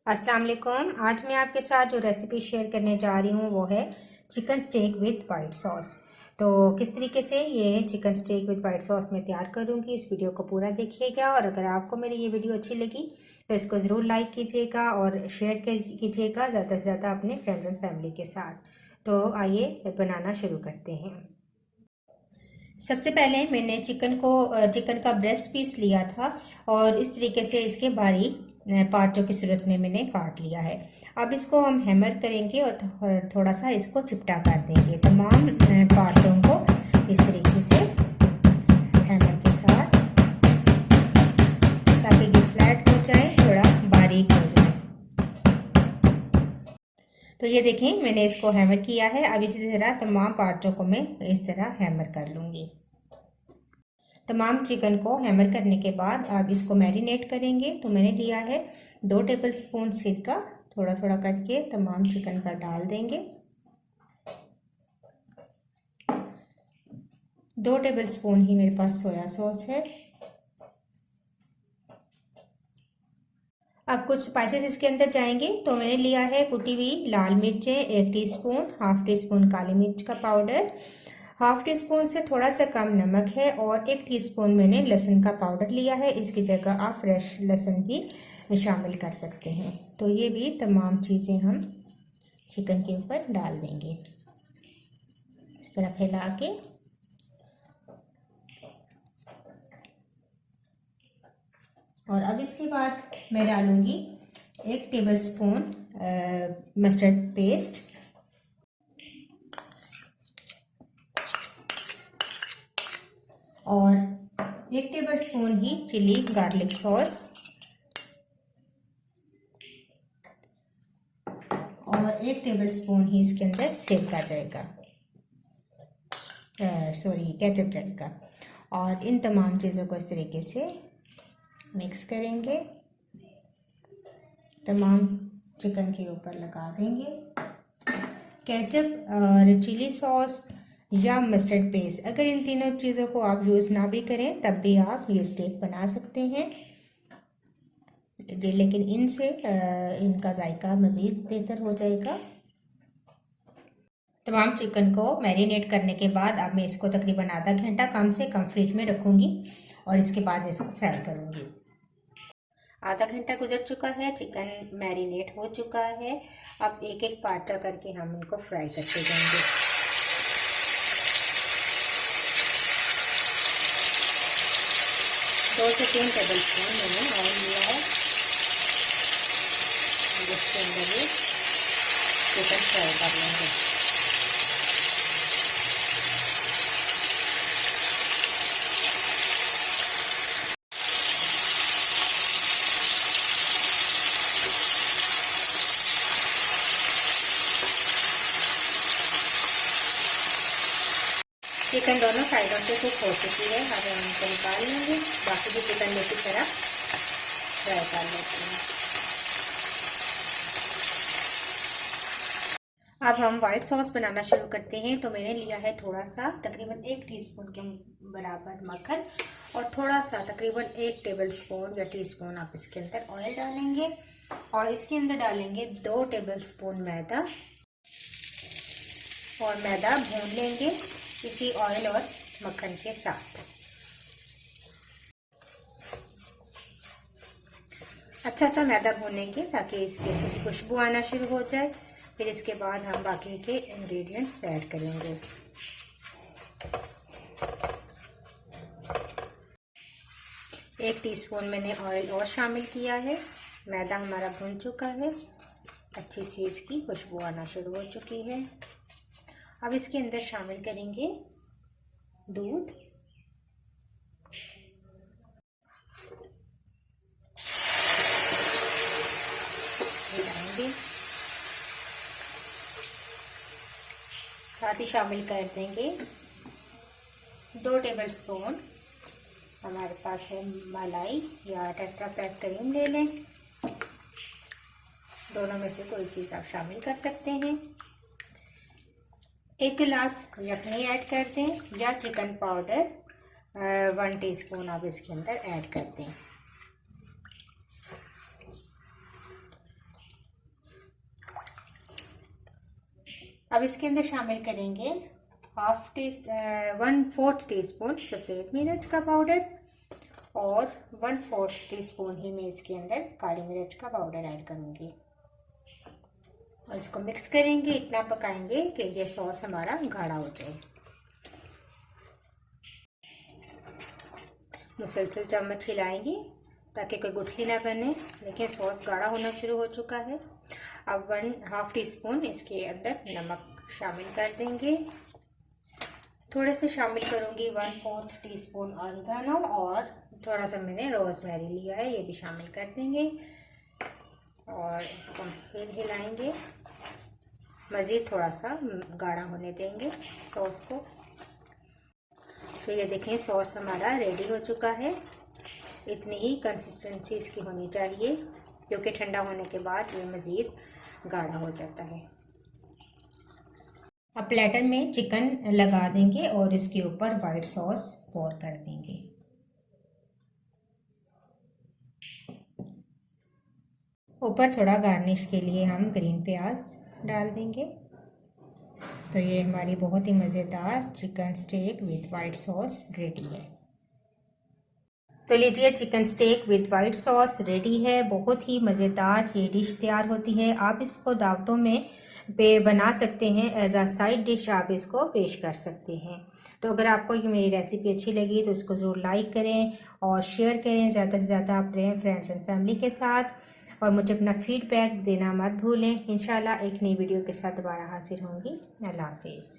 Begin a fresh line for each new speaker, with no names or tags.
अस्सलाम वालेकुम। आज मैं आपके साथ जो रेसिपी शेयर करने जा रही हूँ वो है chicken steak with white sauce. तो किस तरीके से ये chicken steak with white sauce मैं तैयार करूँगी, इस वीडियो को पूरा देखिएगा। और अगर आपको मेरी ये वीडियो अच्छी लगी तो इसको ज़रूर लाइक कीजिएगा और शेयर कीजिएगा ज़्यादा से ज़्यादा अपने फ्रेंड्स एंड फैमिली के साथ। तो आइए बनाना शुरू करते हैं। सबसे पहले मैंने चिकन का ब्रेस्ट पीस लिया था और इस तरीके से इसके बारीक पार्टों की सूरत में मैंने काट लिया है। अब इसको हम हैमर करेंगे और थोड़ा सा इसको चिपटा कर देंगे तमाम पार्टों को इस तरीके से हैमर के साथ, ताकि ये फ्लैट हो जाए, थोड़ा बारीक हो जाए। तो ये देखें, मैंने इसको हैमर किया है। अब इसी तरह तमाम पार्टों को मैं इस तरह हैमर कर लूँगी। तमाम चिकन को हैमर करने के बाद अब इसको मैरिनेट करेंगे। तो मैंने लिया है 2 टेबलस्पून सिरका, थोड़ा थोड़ा करके तमाम चिकन पर डाल देंगे। 2 टेबलस्पून ही मेरे पास सोया सॉस है। अब कुछ स्पाइसेस इसके अंदर जाएंगे। तो मैंने लिया है कुटी हुई लाल मिर्चें 1 टीस्पून, हाफ टी स्पून काली मिर्च का पाउडर, हाफ टी स्पून से थोड़ा सा कम नमक है और 1 टीस्पून मैंने लहसुन का पाउडर लिया है। इसकी जगह आप फ्रेश लहसुन भी शामिल कर सकते हैं। तो ये भी तमाम चीज़ें हम चिकन के ऊपर डाल देंगे, इस तरह फैला के। और अब इसके बाद मैं डालूंगी 1 टेबलस्पून मस्टर्ड पेस्ट और 1 टेबलस्पून ही चिली गार्लिक सॉस और 1 टेबलस्पून ही इसके अंदर सिरका जाएगा, केचप जाएगा। और इन तमाम चीज़ों को इस तरीके से मिक्स करेंगे, तमाम चिकन के ऊपर लगा देंगे। केचप और चिली सॉस या मस्टर्ड पेस्ट, अगर इन तीनों चीज़ों को आप यूज़ ना भी करें तब भी आप ये स्टेक बना सकते हैं, लेकिन इनसे इनका जायका मज़ीद बेहतर हो जाएगा। तमाम चिकन को मैरिनेट करने के बाद अब मैं इसको तकरीबन आधा घंटा कम से कम फ्रिज में रखूँगी और इसके बाद इसको फ्राई करूँगी। आधा घंटा गुजर चुका है, चिकन मैरिनेट हो चुका है। अब एक एक पार्ट करके हम इनको फ्राई करते जाएंगे। दो से 3 टेबलस्पून मैंने ऑयल लिया है, जिसके अंदर ये चिकन फ्राई कर लेंगे। चिकन दोनों साइडों से कुक हो चुकी है। अब हम इनको निकाल लेंगे, बाकी भी चिकन में की तरह फ्राई कर लेते हैं। अब हम वाइट सॉस बनाना शुरू करते हैं। तो मैंने लिया है थोड़ा सा, तकरीबन 1 टीस्पून के बराबर मक्खन और थोड़ा सा तकरीबन 1 टेबलस्पून या टीस्पून आप इसके अंदर ऑयल डालेंगे और इसके अंदर डालेंगे 2 टेबलस्पून मैदा और मैदा भून लेंगे इसी ऑयल और मक्खन के साथ। अच्छा सा मैदा भूनेंगे ताकि इसकी अच्छी सी खुशबू आना शुरू हो जाए। फिर इसके बाद हम बाकी के इंग्रेडिएंट्स ऐड करेंगे। एक टीस्पून मैंने ऑयल और शामिल किया है। मैदा हमारा भून चुका है, अच्छी सी इसकी खुशबू आना शुरू हो चुकी है। अब इसके अंदर शामिल करेंगे दूध, मिलाएंगे, साथ ही शामिल कर देंगे 2 टेबलस्पून हमारे पास है मलाई या टेट्रा पैक क्रीम ले लें, दोनों में से कोई चीज़ आप शामिल कर सकते हैं। 1 गिलास यखनी ऐड कर दें या चिकन पाउडर 1 टीस्पून आप इसके अंदर ऐड कर दें। अब इसके अंदर शामिल करेंगे 1/4 टीस्पून सफ़ेद मिर्च का पाउडर और 1/4 टीस्पून ही मैं इसके अंदर काली मिर्च का पाउडर ऐड करूँगी और इसको मिक्स करेंगे। इतना पकाएंगे कि ये सॉस हमारा गाढ़ा हो जाए। मुसलसल चम्मच हिलाएंगे ताकि कोई गुठली ना बने। देखिए सॉस गाढ़ा होना शुरू हो चुका है। अब 1/2 टीस्पून इसके अंदर नमक शामिल कर देंगे। थोड़े से शामिल करूँगी 1/4 टीस्पून ऑरिगेनो और थोड़ा सा मैंने रोज़मेरी लिया है, ये भी शामिल कर देंगे और इसको फिर हिलाएंगे। मज़ीद थोड़ा सा गाढ़ा होने देंगे सॉस को। तो ये देखें सॉस हमारा रेडी हो चुका है। इतनी ही कंसिस्टेंसी इसकी होनी चाहिए क्योंकि ठंडा होने के बाद ये मज़ीद गाढ़ा हो जाता है। अब प्लेटर में चिकन लगा देंगे और इसके ऊपर वाइट सॉस पोर कर देंगे। ऊपर थोड़ा गार्निश के लिए हम ग्रीन प्याज डाल देंगे। तो ये हमारी बहुत ही मज़ेदार chicken steak with white sauce ready है। तो लीजिए chicken steak with white sauce ready है। बहुत ही मज़ेदार ये डिश तैयार होती है। आप इसको दावतों में बना सकते हैं, एज आ साइड डिश आप इसको पेश कर सकते हैं। तो अगर आपको ये मेरी रेसिपी अच्छी लगी तो इसको ज़रूर लाइक करें और शेयर करें ज़्यादा से ज़्यादा अपने फ्रेंड्स एंड फैमिली के साथ। और मुझे अपना फीडबैक देना मत भूलें। इंशाल्लाह एक नई वीडियो के साथ दोबारा हाजिर होंगी। अल्लाह हाफिज़।